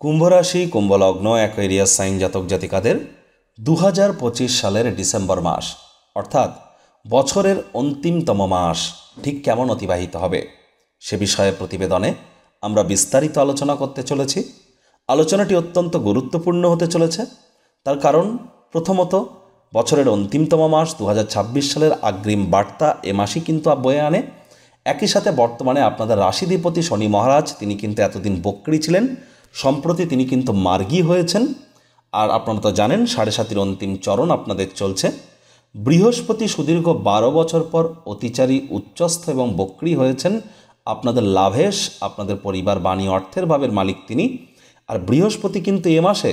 কুম্ভ রাশি কুম্ভ লগ্ন Aquarius sign জাতক জাতিকাদের 2025 সালের ডিসেম্বর মাস অর্থাৎ বছরের অন্তিমতম মাস ঠিক কেমন অতিবাহিত হবে সে বিষয়ে প্রতিবেদনে আমরা বিস্তারিত আলোচনা করতে চলেছি। আলোচনাটি অত্যন্ত গুরুত্বপূর্ণ হতে চলেছে, তার কারণ প্রথমত বছরের অন্তিমতম মাস 2026 সালের অগ্রিম বার্তা এ মাসই কিন্তু বয়ে আনে। একই সাথে বর্তমানে আপনাদের রাশিধিপতি শনি মহারাজ তিনি কিন্তু এতদিন বক্রী ছিলেন, সম্প্রতি তিনি কিন্তু মার্গী হয়েছেন। আর আপনারা তো জানেন 7.5 অন্তিম চরণ আপনাদের চলছে। বৃহস্পতি সুদীর্ঘ 12 বছর পর অতিচারী উচ্চস্থ এবং বক্রী হয়েছেন। আপনাদের লাভেশ, আপনাদের পরিবার বাণী অর্থের ভাবের মালিক তিনি। আর বৃহস্পতি কিন্তু এ মাসে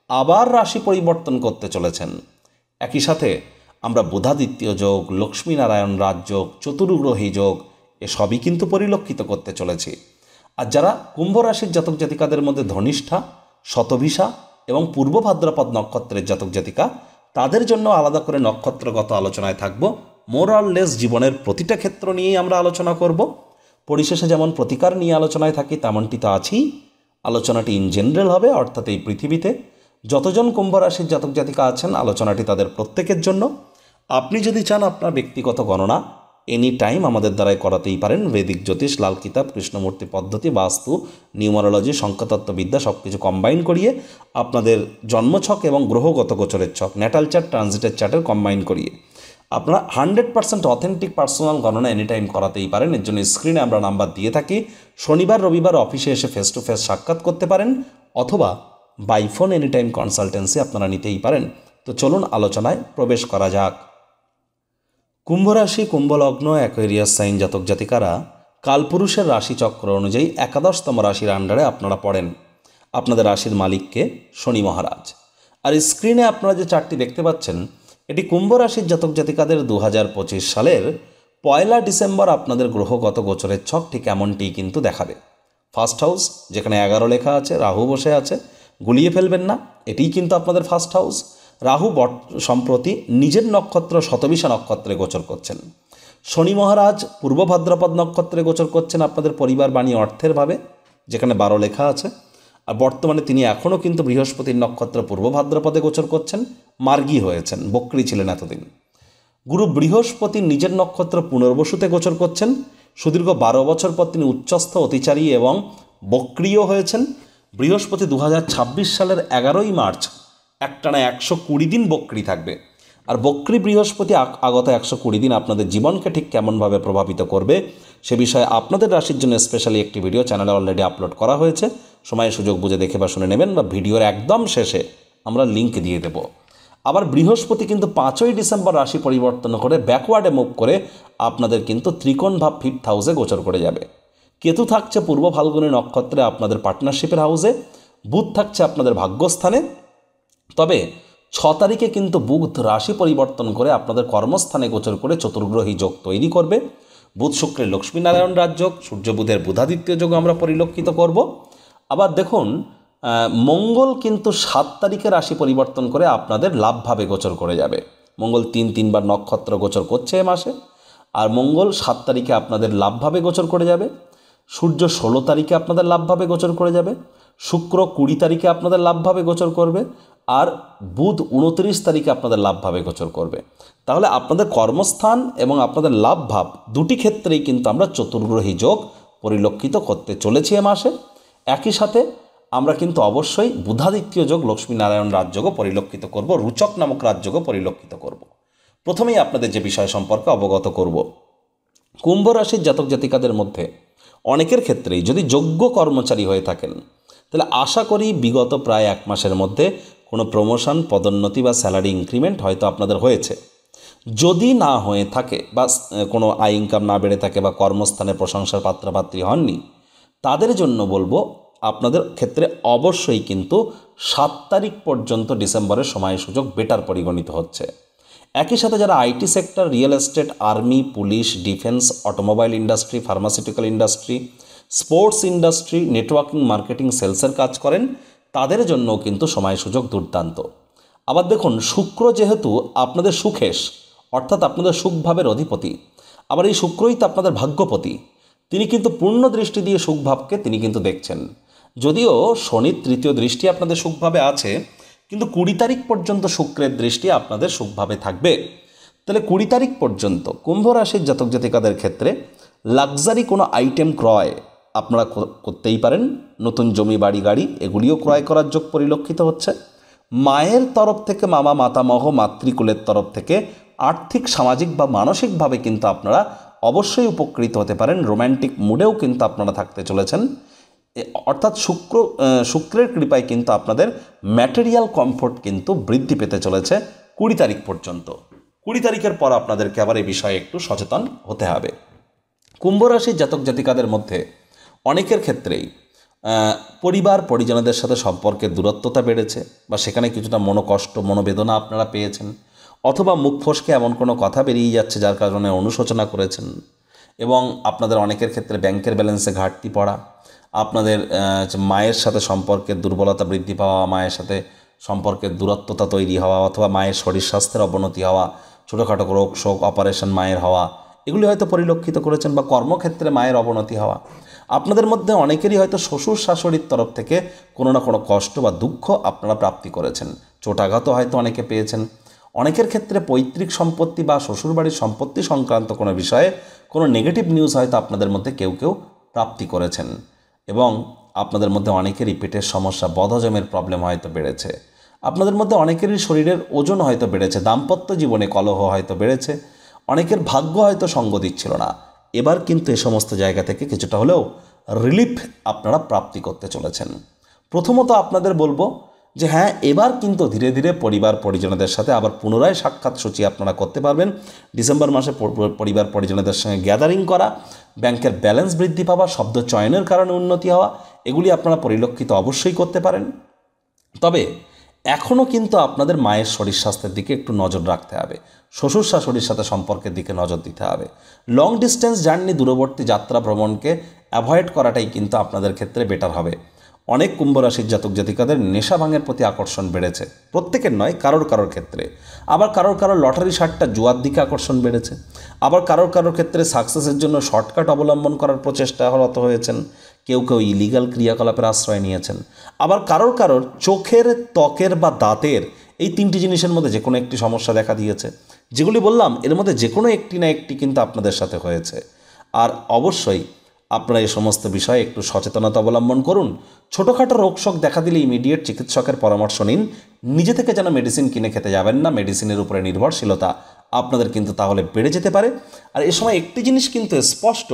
আবার রাশি পরিবর্তন করতে চলেছেন। একই সাথে আমরা বুধাদিত্য যোগ, লক্ষ্মীনারায়ণ রাজযোগ, চতুর্গ্রহী যোগ এসবই কিন্তু পরিলক্ষিত করতে চলেছি। আর যারা কুম্ভ রাশির জাতক জাতিকাদের মধ্যে ধনিষ্ঠা, শতভিসা এবং পূর্ব ভাদ্রপদ নক্ষত্রের জাতক জাতিকা, তাদের জন্য আলাদা করে নক্ষত্রগত আলোচনায় থাকব। মোরাললেস জীবনের প্রতিটা ক্ষেত্র নিয়েই আমরা আলোচনা করব। পরিশেষে যেমন প্রতিকার নিয়ে আলোচনায় থাকি তেমনটি তো আছেই। আলোচনাটি ইন জেনারেল হবে, অর্থাৎ এই পৃথিবীতে যতজন কুম্ভ রাশির জাতক জাতিকা আছেন আলোচনাটি তাদের প্রত্যেকের জন্য। আপনি যদি চান আপনার ব্যক্তিগত গণনা এনি টাইম আমাদের দ্বারাই করাতেই পারেন। বৈদিক জ্যোতিষ, লাল কিতাব, কৃষ্ণমূর্তি পদ্ধতি, বাস্তু, নিউমারোলজি, সংখ্যাতত্ত্ববিদ্যা সব কিছু কম্বাইন করিয়ে আপনাদের জন্মছক এবং গ্রহগত গোচরের ছক, ন্যাটাল চার্ট, ট্রানজিটের চার্টের কম্বাইন করিয়ে আপনারা 100% অথেন্টিক পার্সোনাল গণনা এনি টাইম করাতেই পারেন। এর জন্য স্ক্রিনে আমরা নাম্বার দিয়ে থাকি। শনিবার রবিবার অফিসে এসে ফেস টু ফেস সাক্ষাৎ করতে পারেন, অথবা by phone any time consultancy আপনারা নিতেই পারেন। তো চলুন আলোচনায় প্রবেশ করা যাক। কুম্ভ রাশি কুম্ভ লগ্ন অ্যাকোয়ারিয়াস সাইন জাতক জাতিকারা কালপুরুষের রাশিচক্র অনুযায়ী 11তম রাশির আন্ডারে আপনারা পড়েন। আপনাদের রাশির মালিককে শনি মহারাজ। আর স্ক্রিনে আপনারা যে চার্টটি দেখতে পাচ্ছেন এটি কুম্ভ রাশির জাতক জাতিকাদের 2025 সালের 1 ডিসেম্বর আপনাদের গ্রহগত গোচরের ছক ঠিক এমনটি কিন্তু দেখাবে। ফার্স্ট হাউস যেখানে 11 লেখা আছে, রাহু বসে আছে, গুলিয়ে ফেলবেন না, এটিই কিন্তু আপনাদের ফার্স্ট হাউস। রাহু সম্প্রতি নিজের নক্ষত্র শতভিসা নক্ষত্রে গোচর করছেন। শনি মহারাজ পূর্ব ভাদ্রপদ নক্ষত্রে গোচর করছেন আপনাদের পরিবার বাণী অর্থের ভাবে, যেখানে 12 লেখা আছে। আর বর্তমানে তিনি এখনও কিন্তু বৃহস্পতির নক্ষত্র পূর্ব ভাদ্রপদে গোচর করছেন, মার্গী হয়েছেন, বক্রী ছিলেন এতদিন। গুরু বৃহস্পতি নিজের নক্ষত্র পুনর্বসুতে গোচর করছেন। সুদীর্ঘ 12 বছর পর তিনি উচ্চস্থ, অতিচারী এবং বক্রীও হয়েছেন। বৃহস্পতি 2026 সালের 11 মার্চ একটানা 120 দিন বক্রী থাকবে। আর বক্রী বৃহস্পতি আগত 120 দিন আপনাদের জীবনকে ঠিক কেমনভাবে প্রভাবিত করবে সে বিষয়ে আপনাদের রাশির জন্য স্পেশালি একটি ভিডিও চ্যানেলে অলরেডি আপলোড করা হয়েছে। সময় সুযোগ বুঝে দেখে বা শুনে নেবেন, বা ভিডিওর একদম শেষে আমরা লিঙ্ক দিয়ে দেব। আবার বৃহস্পতি কিন্তু 5 ডিসেম্বর রাশি পরিবর্তন করে ব্যাকওয়ার্ডে মুভ করে আপনাদের কিন্তু ত্রিকোণ ভাব 5th হাউসে গোচর করে যাবে। কেতু থাকছে পূর্ব ফাল্গুনী নক্ষত্রে আপনাদের পার্টনারশিপের হাউসে, বুধ থাকছে আপনাদের ভাগ্যস্থানে। তবে 6 তারিখে কিন্তু বুধ রাশি পরিবর্তন করে আপনাদের কর্মস্থানে গোচর করে চতুর্গ্রহী যোগ তৈরি করবে। বুধ শুক্রের লক্ষ্মীনারায়ণ রাজযোগ, সূর্য বুধের বুধাদিত্য যোগ আমরা পরিলক্ষিত করব। আবার দেখুন মঙ্গল কিন্তু 7 তারিখে রাশি পরিবর্তন করে আপনাদের লাভভাবে গোচর করে যাবে। মঙ্গল 3বার নক্ষত্র গোচর করছে এ মাসে। আর মঙ্গল 7 তারিখে আপনাদের লাভভাবে গোচর করে যাবে। সূর্য 16 তারিখে আপনাদের লাভভাবে গোচর করে যাবে। শুক্র 20 তারিখে আপনাদের লাভভাবে গোচর করবে। আর বুধ 29 তারিখে আপনাদের লাভভাবে গোচর করবে। তাহলে আপনাদের কর্মস্থান এবং আপনাদের লাভভাব দুটি ক্ষেত্রেই কিন্তু আমরা চতুর্গ্রহী যোগ পরিলক্ষিত করতে চলেছি এ মাসে। একই সাথে আমরা কিন্তু অবশ্যই বুধাদিত্য যোগ, লক্ষ্মীনারায়ণ রাজযোগও পরিলক্ষিত করব, রুচক নামক রাজযোগও পরিলক্ষিত করব। প্রথমেই আপনাদের যে বিষয় সম্পর্কে অবগত করব, কুম্ভ রাশির জাতক জাতিকাদের মধ্যে অনেকের ক্ষেত্রেই যদি যোগ্য কর্মচারী হয়ে থাকেন তাহলে আশা করি বিগত প্রায় 1 মাসের মধ্যে কোনো প্রমোশন, পদোন্নতি বা স্যালারি ইনক্রিমেন্ট হয়তো আপনাদের হয়েছে। যদি না হয়ে থাকে বা কোনো আয় ইনকাম না বেড়ে থাকে বা কর্মস্থানে প্রশংসার পাত্রপাত্রী হননি, তাদের জন্য বলবো আপনাদের ক্ষেত্রে অবশ্যই কিন্তু 7 তারিখ পর্যন্ত ডিসেম্বরের সময় সুযোগ বেটার পরিগণিত হচ্ছে। একই সাথে যারা IT sector, real estate, army, police, defence, automobile industry, pharmaceutical industry, sports industry, networking, marketing, সেলসের কাজ করেন, তাদের জন্য কিন্তু সময় সুযোগ দুর্দান্ত। আবার দেখুন শুক্র যেহেতু আপনাদের সুখেশ অর্থাৎ আপনাদের সুখভাবের অধিপতি, আবার এই শুক্রই তো আপনাদের ভাগ্যপতি, তিনি কিন্তু পূর্ণ দৃষ্টি দিয়ে সুখভাবকে তিনি কিন্তু দেখছেন। যদিও শনির তৃতীয় দৃষ্টি আপনাদের সুখভাবে আছে, কিন্তু 20 তারিখ পর্যন্ত শুক্রের দৃষ্টি আপনাদের সুখভাবে থাকবে। তাহলে 20 তারিখ পর্যন্ত কুম্ভ রাশির জাতক জাতিকাদের ক্ষেত্রে লাক্সারি কোনো আইটেম ক্রয় আপনারা করতেই পারেন। নতুন জমি, বাড়ি, গাড়ি এগুলিও ক্রয় করার যোগ পরিলক্ষিত হচ্ছে। মায়ের তরফ থেকে, মামা, মাতামহ, মাতৃকুলের তরফ থেকে আর্থিক, সামাজিক বা মানসিকভাবে কিন্তু আপনারা অবশ্যই উপকৃত হতে পারেন। রোম্যান্টিক মুডেও কিন্তু আপনারা থাকতে চলেছেন। অর্থাৎ শুক্রের কৃপায় কিন্তু আপনাদের ম্যাটেরিয়াল কমফোর্ট কিন্তু বৃদ্ধি পেতে চলেছে 20 তারিখ পর্যন্ত। 20 তারিখের পর আপনাদেরকে আবার এই বিষয়ে একটু সচেতন হতে হবে। কুম্ভ রাশির জাতক জাতিকাদের মধ্যে অনেকের ক্ষেত্রেই পরিবার পরিজনদের সাথে সম্পর্কের দূরত্বতা বেড়েছে, বা সেখানে কিছুটা মনোকষ্ট, মনোবেদনা আপনারা পেয়েছেন, অথবা মুখ ফসকে এমন কোনো কথা বেরিয়ে যাচ্ছে যার কারণে অনুশোচনা করেছেন। এবং আপনাদের অনেকের ক্ষেত্রে ব্যাংকের ব্যালেন্সে ঘাটতি পড়া, আপনাদের মায়ের সাথে সম্পর্কের দুর্বলতা বৃদ্ধি পাওয়া, মায়ের সাথে সম্পর্কের দূরত্বতা তৈরি হওয়া, অথবা মায়ের শরীর স্বাস্থ্যের অবনতি হওয়া, ছোটোখাটো রোগ শোক, অপারেশন মায়ের হওয়া, এগুলি হয়তো পরিলক্ষিত করেছেন। বা কর্মক্ষেত্রে মায়ের অবনতি হওয়া। আপনাদের মধ্যে অনেকেরই হয়তো শ্বশুর শাশুড়ির তরফ থেকে কোনো না কোনো কষ্ট বা দুঃখ আপনারা প্রাপ্তি করেছেন। চোটাঘাতও হয়তো অনেকে পেয়েছেন। অনেকের ক্ষেত্রে পৈতৃক সম্পত্তি বা শ্বশুরবাড়ির সম্পত্তি সংক্রান্ত কোনো বিষয়ে কোনো নেগেটিভ নিউজ হয়তো আপনাদের মধ্যে কেউ কেউ প্রাপ্তি করেছেন। এবং আপনাদের মধ্যে অনেকেরই পেটের সমস্যা, বদহজমের প্রবলেম হয়তো বেড়েছে। আপনাদের মধ্যে অনেকেরই শরীরের ওজন হয়তো বেড়েছে, দাম্পত্য জীবনে কলহ হয়তো বেড়েছে, অনেকের ভাগ্য হয়তো সঙ্গ দিচ্ছিল না। এবার কিন্তু এ সমস্ত জায়গা থেকে কিছুটা হলেও রিলিফ আপনারা প্রাপ্তি করতে চলেছেন। প্রথমত আপনাদের বলবো যে হ্যাঁ, এবার কিন্তু ধীরে ধীরে পরিবার পরিজনদের সাথে আবার পুনরায় সাক্ষাৎ সূচি আপনারা করতে পারবেন। ডিসেম্বর মাসে পরিবার পরিজনদের সঙ্গে গ্যাদারিং করা, ব্যাংকের ব্যালেন্স বৃদ্ধি পাওয়া, শব্দ চয়নের কারণে উন্নতি হওয়া, এগুলি আপনারা পরিলক্ষিত অবশ্যই করতে পারেন। তবে এখনও কিন্তু আপনাদের মায়ের শরীর স্বাস্থ্যের দিকে একটু নজর রাখতে হবে। শ্বশুর শাশুড়ির সাথে সম্পর্কের দিকে নজর দিতে হবে। লং ডিস্টেন্স জার্নি, দূরবর্তী যাত্রা ভ্রমণকে অ্যাভয়েড করাটাই কিন্তু আপনাদের ক্ষেত্রে বেটার হবে। অনেক কুম্ভ রাশির জাতক জাতিকাদের নেশা ভাঙের প্রতি আকর্ষণ বেড়েছে। প্রত্যেকের নয়, কারোর ক্ষেত্রে। আবার কারোর লটারি সাট্টা, জুয়ার দিকে আকর্ষণ বেড়েছে। আবার কারোর ক্ষেত্রে সাকসেসের জন্য শর্টকাট অবলম্বন করার প্রচেষ্টারত হয়েছেন। কেউ ইলিগাল ক্রিয়াকলাপের আশ্রয় নিয়েছেন। আবার কারোর চোখের, ত্বকের বা দাঁতের, এই 3টি জিনিসের মধ্যে যে কোনো একটি সমস্যা দেখা দিয়েছে। যেগুলি বললাম এর মধ্যে যে কোনো একটি না একটি কিন্তু আপনাদের সাথে হয়েছে। আর অবশ্যই আপনারা এই সমস্ত বিষয়ে একটু সচেতনতা অবলম্বন করুন। ছোটোখাটো রোগশোক দেখা দিলে ইমিডিয়েট চিকিৎসকের পরামর্শ নিন। নিজে থেকে যেন মেডিসিন কিনে খেতে যাবেন না। মেডিসিনের উপরে নির্ভরশীলতা আপনাদের কিন্তু তাহলে বেড়ে যেতে পারে। আর এ সময় একটি জিনিস কিন্তু স্পষ্ট,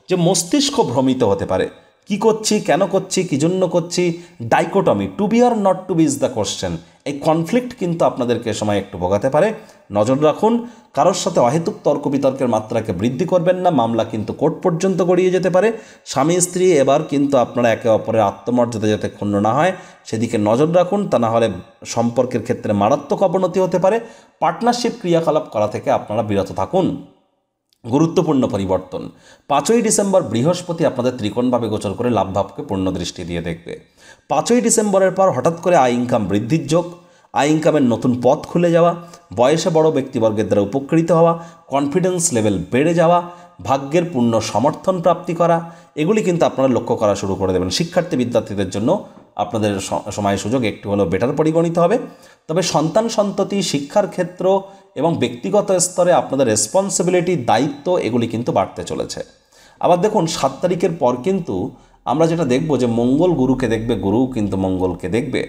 যে মস্তিষ্ক ভ্রমিত হতে পারে। কি করছি, কেন করছি, কী জন্য করছি, dichotomy, to be or not to be is the question. এই কনফ্লিক্ট কিন্তু আপনাদেরকে এ সময় একটু ভোগাতে পারে। নজর রাখুন। কারোর সাথে অহেতুক তর্ক বিতর্কের মাত্রাকে বৃদ্ধি করবেন না। মামলা কিন্তু কোর্ট পর্যন্ত গড়িয়ে যেতে পারে। স্বামী স্ত্রী এবার কিন্তু আপনারা একে অপরের আত্মমর্যাদা যাতে ক্ষুণ্ণ না হয় সেদিকে নজর রাখুন। তা না হলে সম্পর্কের ক্ষেত্রে মারাত্মক অবনতি হতে পারে। পার্টনারশিপ ক্রিয়াকলাপ করা থেকে আপনারা বিরত থাকুন। গুরুত্বপূর্ণ পরিবর্তন, 5ই ডিসেম্বর বৃহস্পতি আপনাদের ত্রিকোণভাবে গোচর করে লাভভাবকে পূর্ণ দৃষ্টি দিয়ে দেখবে। 5ই ডিসেম্বরের পর হঠাৎ করে আয় ইনকাম বৃদ্ধির যোগ, আয় ইনকামের নতুন পথ খুলে যাওয়া, বয়সে বড় ব্যক্তিবর্গের দ্বারা উপকৃত হওয়া, কনফিডেন্স লেভেল বেড়ে যাওয়া, ভাগ্যের পূর্ণ সমর্থন প্রাপ্তি করা, এগুলি কিন্তু আপনারা লক্ষ্য করা শুরু করে দেবেন। শিক্ষার্থী বিদ্যার্থীদের জন্য আপনাদের সময় সুযোগ একটু হলেও বেটার পরিগণিত হবে। তবে সন্তান সন্ততি, শিক্ষার ক্ষেত্র এবং ব্যক্তিগত স্তরে আপনাদের রেসপন্সিবিলিটি, দায়িত্ব এগুলি কিন্তু বাড়তে চলেছে। আবার দেখুন 7 তারিখের পর কিন্তু আমরা যেটা দেখব যে মঙ্গল গুরুকে দেখবে, গুরু কিন্তু মঙ্গলকে দেখবে।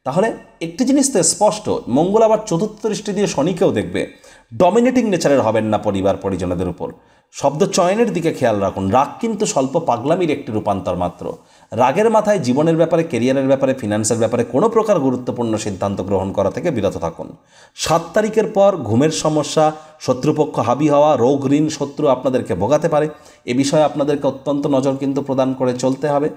তাহলে একটি জিনিস তো স্পষ্ট, মঙ্গল আবার চতুর্থ দৃষ্টি দিয়ে শনিকেও দেখবে। ডমিনেটিং নেচারের হবেন না পরিবার পরিজনদের উপর। শব্দ চয়নের দিকে খেয়াল রাখুন। রাগ কিন্তু স্বল্প পাগলামির একটি রূপান্তর মাত্র। রাগের মাথায় জীবনের ব্যাপারে, কেরিয়ারের ব্যাপারে, ফিনান্সের ব্যাপারে কোনো প্রকার গুরুত্বপূর্ণ সিদ্ধান্ত গ্রহণ করা থেকে বিরত থাকুন। 7 তারিখের পর ঘুমের সমস্যা, শত্রুপক্ষ হাবি হওয়া, রোগ ঋণ শত্রু আপনাদেরকে ভোগাতে পারে। এ বিষয়ে আপনাদেরকে অত্যন্ত নজর কিন্তু প্রদান করে চলতে হবে।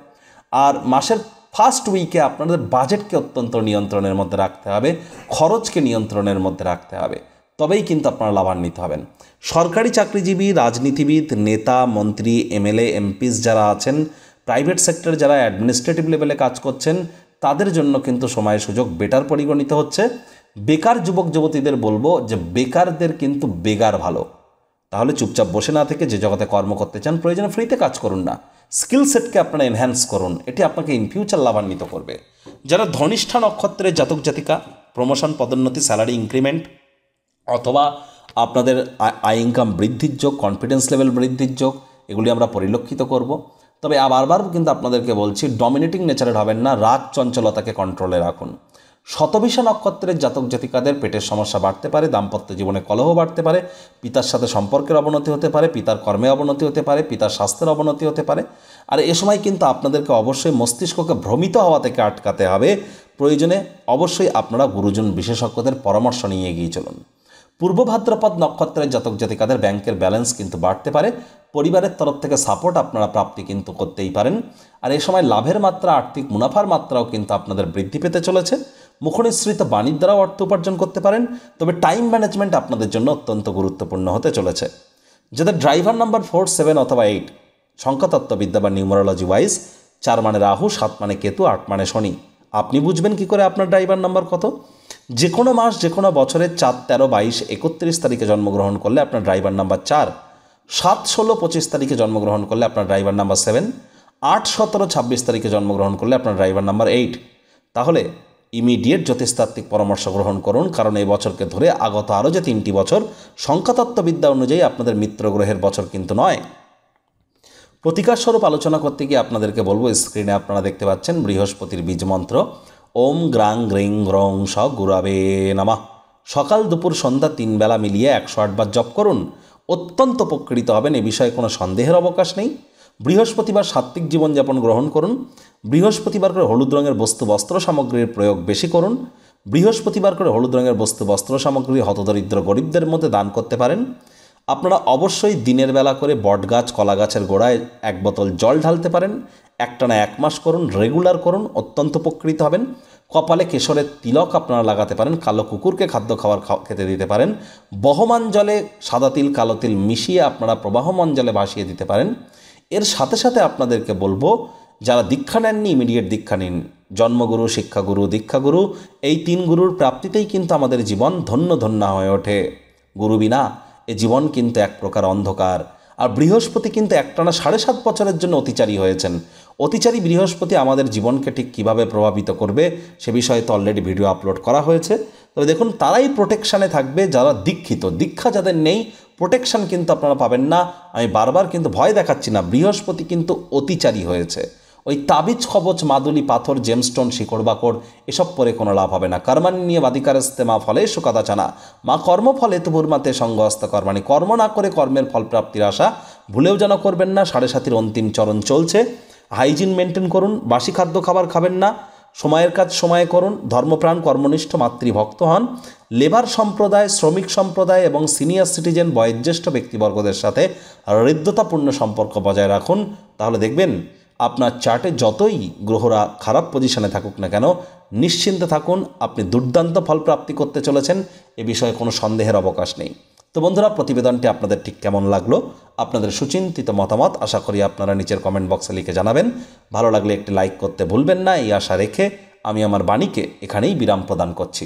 আর মাসের ফার্স্ট উইকে আপনাদের বাজেটকে অত্যন্ত নিয়ন্ত্রণের মধ্যে রাখতে হবে, খরচকে নিয়ন্ত্রণের মধ্যে রাখতে হবে। তবেই কিন্তু আপনারা লাভান্বিত হবেন। সরকারি চাকরিজীবী, রাজনীতিবিদ, নেতা, মন্ত্রী, এমএলএ, এমপিস যারা আছেন, প্রাইভেট সেক্টর যারা অ্যাডমিনিস্ট্রেটিভ লেভেলে কাজ করছেন, তাদের জন্য কিন্তু সময় সুযোগ বেটার পরিগণিত হচ্ছে। বেকার যুবক যুবতীদের বলবো যে বেকারদের কিন্তু বেগার ভালো। তাহলে চুপচাপ বসে না থেকে যে জগতে কর্ম করতে চান, প্রয়োজনে ফ্রিতে কাজ করুন না, স্কিল সেটকে আপনারা এনহ্যান্স করুন, এটি আপনাকে ইন ফিউচার লাভান্বিত করবে। যারা ধনিষ্ঠা নক্ষত্রের জাতক জাতিকা, প্রমোশন, পদোন্নতি, স্যালারি ইনক্রিমেন্ট অথবা আপনাদের আয় ইনকাম বৃদ্ধির যোগ, কনফিডেন্স লেভেল বৃদ্ধির যোগ, এগুলি আমরা পরিলক্ষিত করব। তবে বারবার কিন্তু আপনাদেরকে বলছি, ডমিনেটিং নেচারের হবেন না, রাগ চঞ্চলতাকে কন্ট্রোলে রাখুন। শতভিষা নক্ষত্রের জাতক জাতিকাদের পেটের সমস্যা বাড়তে পারে, দাম্পত্য জীবনে কলহ বাড়তে পারে, পিতার সাথে সম্পর্কের অবনতি হতে পারে, পিতার কর্মে অবনতি হতে পারে, পিতার স্বাস্থ্যের অবনতি হতে পারে। আর এ সময় কিন্তু আপনাদেরকে অবশ্যই মস্তিষ্ককে ভ্রমিত হওয়া থেকে আটকাতে হবে। প্রয়োজনে অবশ্যই আপনারা গুরুজন বিশেষজ্ঞদের পরামর্শ নিয়ে এগিয়ে চলুন। পূর্ব ভাদ্রপদ নক্ষত্রের জাতক জাতিকাদের ব্যাংকের ব্যালেন্স কিন্তু বাড়তে পারে, পরিবারের তরফ থেকে সাপোর্ট আপনারা প্রাপ্তি কিন্তু করতেই পারেন। আর এই সময় লাভের মাত্রা, আর্থিক মুনাফার মাত্রাও কিন্তু আপনাদের বৃদ্ধি পেতে চলেছে। মুখনিসৃত বাণীর দ্বারাও অর্থ উপার্জন করতে পারেন। তবে টাইম ম্যানেজমেন্ট আপনাদের জন্য অত্যন্ত গুরুত্বপূর্ণ হতে চলেছে। যাদের ড্রাইভার নাম্বার 4, 7 অথবা 8 সংখ্যাতত্ত্ববিদ্যা বা নিউমারোলজি ওয়াইজ 4 মানে রাহু, 7 মানে কেতু, 8 মানে শনি, আপনি বুঝবেন কি করে আপনার ড্রাইভার নাম্বার কত? যে কোনো মাস, যে কোনো বছরের 4, 13, 22, 31 তারিখে জন্মগ্রহণ করলে আপনার ড্রাইভার নাম্বার 4, 7, 16, 25 তারিখে জন্মগ্রহণ করলে আপনার ড্রাইভার নাম্বার 7, 8, 17, 26 তারিখে জন্মগ্রহণ করলে আপনার ড্রাইভার নাম্বার 8। তাহলে ইমিডিয়েট জ্যোতিষতাত্ত্বিক পরামর্শ গ্রহণ করুন, কারণ এই বছরকে ধরে আগত আরও যে 3টি বছর সংখ্যাতত্ত্ববিদ্যা অনুযায়ী আপনাদের মিত্র গ্রহের বছর কিন্তু নয়। প্রতিকার স্বরূপ আলোচনা করতে গিয়ে আপনাদেরকে বলবো, স্ক্রিনে আপনারা দেখতে পাচ্ছেন বৃহস্পতির বীজ মন্ত্র ওম গ্রাং গ্রিং গ্রং স গুরাবে নমঃ। সকাল দুপুর সন্ধ্যা 3 বেলা মিলিয়ে 108 বার জপ করুন, অত্যন্ত উপকৃত হবেন, এ বিষয়ে কোনো সন্দেহের অবকাশ নেই। বৃহস্পতিবার সাত্ত্বিক জীবনযাপন গ্রহণ করুন। বৃহস্পতিবার করে হলুদ রঙের বস্তু বস্ত্র সামগ্রীর প্রয়োগ বেশি করুন। বৃহস্পতিবার করে হলুদ রঙের বস্তু বস্ত্র সামগ্রী হতদরিদ্র গরিবদের মধ্যে দান করতে পারেন। আপনারা অবশ্যই দিনের বেলা করে বটগাছ, কলা গাছের গোড়ায় 1 বোতল জল ঢালতে পারেন। একটানা 1 মাস করুন, রেগুলার করুন, অত্যন্ত উপকৃত হবেন। কপালে কেশরের তিলক আপনারা লাগাতে পারেন। কালো কুকুরকে খাদ্য খেতে দিতে পারেন। বহমান জলে সাদা তিল, কালো তিল মিশিয়ে আপনারা প্রবাহমান জলে ভাসিয়ে দিতে পারেন। এর সাথে সাথে আপনাদেরকে বলবো, যারা দীক্ষা নেননি ইমিডিয়েট দীক্ষা নিন। জন্মগুরু, শিক্ষাগুরু, দীক্ষাগুরু, এই 3 গুরুর প্রাপ্তিতেই কিন্তু আমাদের জীবন ধন্য ধন্য হয়ে ওঠে। গুরু বিনা এ জীবন কিন্তু এক প্রকার অন্ধকার। আর বৃহস্পতি কিন্তু একটানা 7.5 বছরের জন্য অতিচারী হয়েছেন। অতিচারী বৃহস্পতি আমাদের জীবনকে ঠিক কীভাবে প্রভাবিত করবে সে বিষয়ে তো অলরেডি ভিডিও আপলোড করা হয়েছে। তবে দেখুন, তারাই প্রোটেকশানে থাকবে যারা দীক্ষিত। দীক্ষা যাদের নেই, প্রোটেকশান কিন্তু আপনারা পাবেন না। আমি বারবার কিন্তু ভয় দেখাচ্ছি না, বৃহস্পতি কিন্তু অতিচারী হয়েছে। ওই তাবিজ, কবচ, মাদুলি, পাথর, জেমস্টোন, শিকড় বাকড় এসব পরে কোনো লাভ হবে না। কর্মানি নিয়ে বাদিকারস্তে মা ফলে সুকাদাচানা, মা কর্মফলে তুভুর্মাতে সঙ্গহস্ত কর্মানি। কর্ম না করে কর্মের ফল প্রাপ্তির আশা ভুলেও যেন করবেন না। 7.5 অন্তিম চরণ চলছে। হাইজিন মেনটেন করুন, বাসি খাদ্য খাবার খাবেন না, সময়ের কাজ সময়ে করুন, ধর্মপ্রাণ, কর্মনিষ্ঠ, মাতৃভক্ত হন। লেবার সম্প্রদায়, শ্রমিক সম্প্রদায় এবং সিনিয়র সিটিজেন, বয়োজ্যেষ্ঠ ব্যক্তিবর্গদের সাথে হৃদ্যতাপূর্ণ সম্পর্ক বজায় রাখুন। তাহলে দেখবেন আপনার চার্টে যতই গ্রহরা খারাপ পজিশনে থাকুক না কেন, নিশ্চিন্তে থাকুন, আপনি দুর্দান্ত ফল প্রাপ্তি করতে চলেছেন, এ বিষয়ে কোনো সন্দেহের অবকাশ নেই। তো বন্ধুরা, প্রতিবেদনটি আপনাদের ঠিক কেমন লাগলো? আপনাদের সুচিন্তিত মতামত আশা করি আপনারা নিচের কমেন্ট বক্সে লিখে জানাবেন। ভালো লাগলে একটি লাইক করতে ভুলবেন না, এই আশা রেখে আমি আমার বাণীকে এখানেই বিরাম প্রদান করছি।